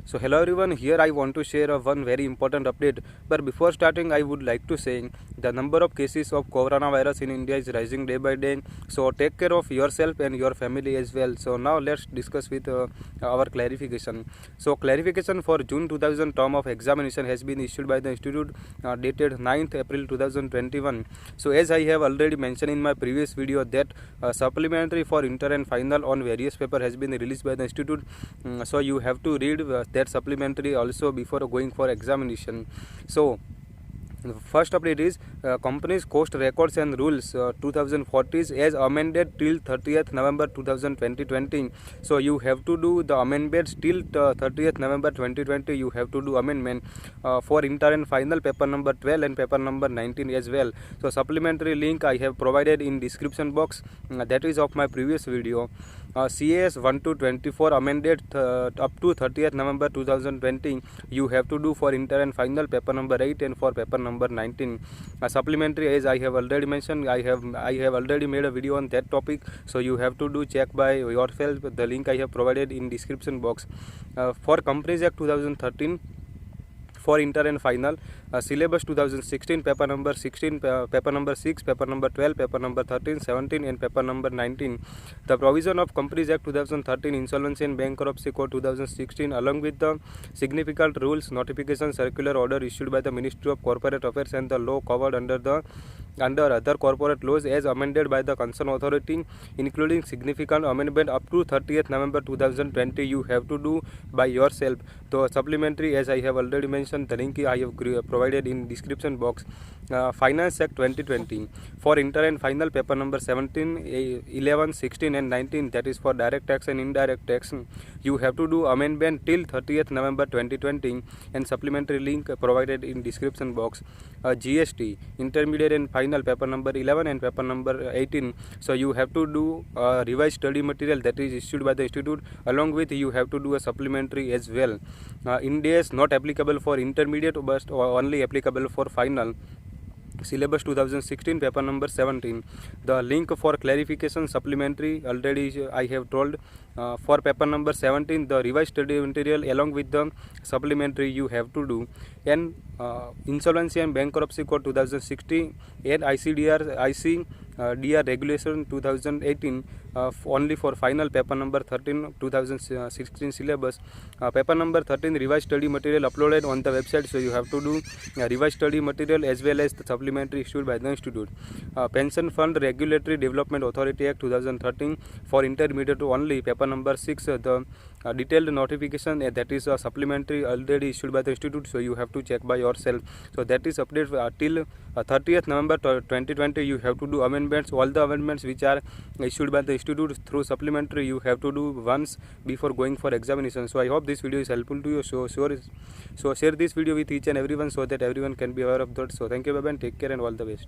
So hello everyone, here I want to share one very important update. But before starting, I would like to say the number of cases of coronavirus in India is rising day by day. So take care of yourself and your family as well. So now let's discuss with our clarification. So clarification for June 2000 term of examination has been issued by the institute dated 9th April 2021. So as I have already mentioned in my previous video that supplementary for inter and final on various paper has been released by the institute. So you have to read that supplementary also before going for examination. So the first update is companies cost records and rules 2040 as amended till 30th November 2020. So you have to do the amendments till 30th November 2020. You have to do amendment for inter and final paper number 12 and paper number 19 as well. So supplementary link I have provided in description box, that is of my previous video. CAS 1-24 amended up to 30th November 2020. You have to do for inter and final paper number 8 and for paper number 19. Supplementary, as I have already mentioned, I have already made a video on that topic. So you have to do check by yourself. The link I have provided in description box. For Companies Act 2013. For inter and final, syllabus 2016, paper number 16, paper number 6, paper number 12, paper number 13, 17 and paper number 19. The provision of Companies Act 2013, Insolvency and Bankruptcy Code 2016 along with the significant rules, notification, circular order issued by the Ministry of Corporate Affairs and the law covered under other corporate laws as amended by the concerned authority, including significant amendment up to 30th November 2020, you have to do by yourself. So supplementary, as I have already mentioned, the link I have provided in description box. Finance Act 2020 for inter and final paper number 17, 11, 16 and 19, that is for direct tax and indirect tax. You have to do amendment till 30th November 2020 and supplementary link provided in description box. GST intermediate and final paper number 11 and paper number 18. So you have to do revised study material that is issued by the institute, along with you have to do a supplementary as well. India's not applicable for intermediate but only applicable for final. Syllabus 2016, paper number 17. The link for clarification supplementary already I have told. For paper number 17, the revised study material along with the supplementary you have to do. And Insolvency and Bankruptcy Code 2016 and ICDR Regulation 2018 only for final paper number 13 2016 syllabus. Paper number 13 revised study material uploaded on the website, so you have to do revised study material as well as the supplementary issued by the institute. Pension Fund Regulatory Development Authority Act 2013 for intermediate only, paper number 6, the detailed notification that is supplementary already issued by the institute, so you have to check by yourself. So that is update till 30th November 2020. You have to do amendments, all the amendments which are issued by the institute through supplementary you have to do once before going for examination. So I hope this video is helpful to you. So share this video with each and everyone so that everyone can be aware of that. So thank you, bye bye, and take care and all the best.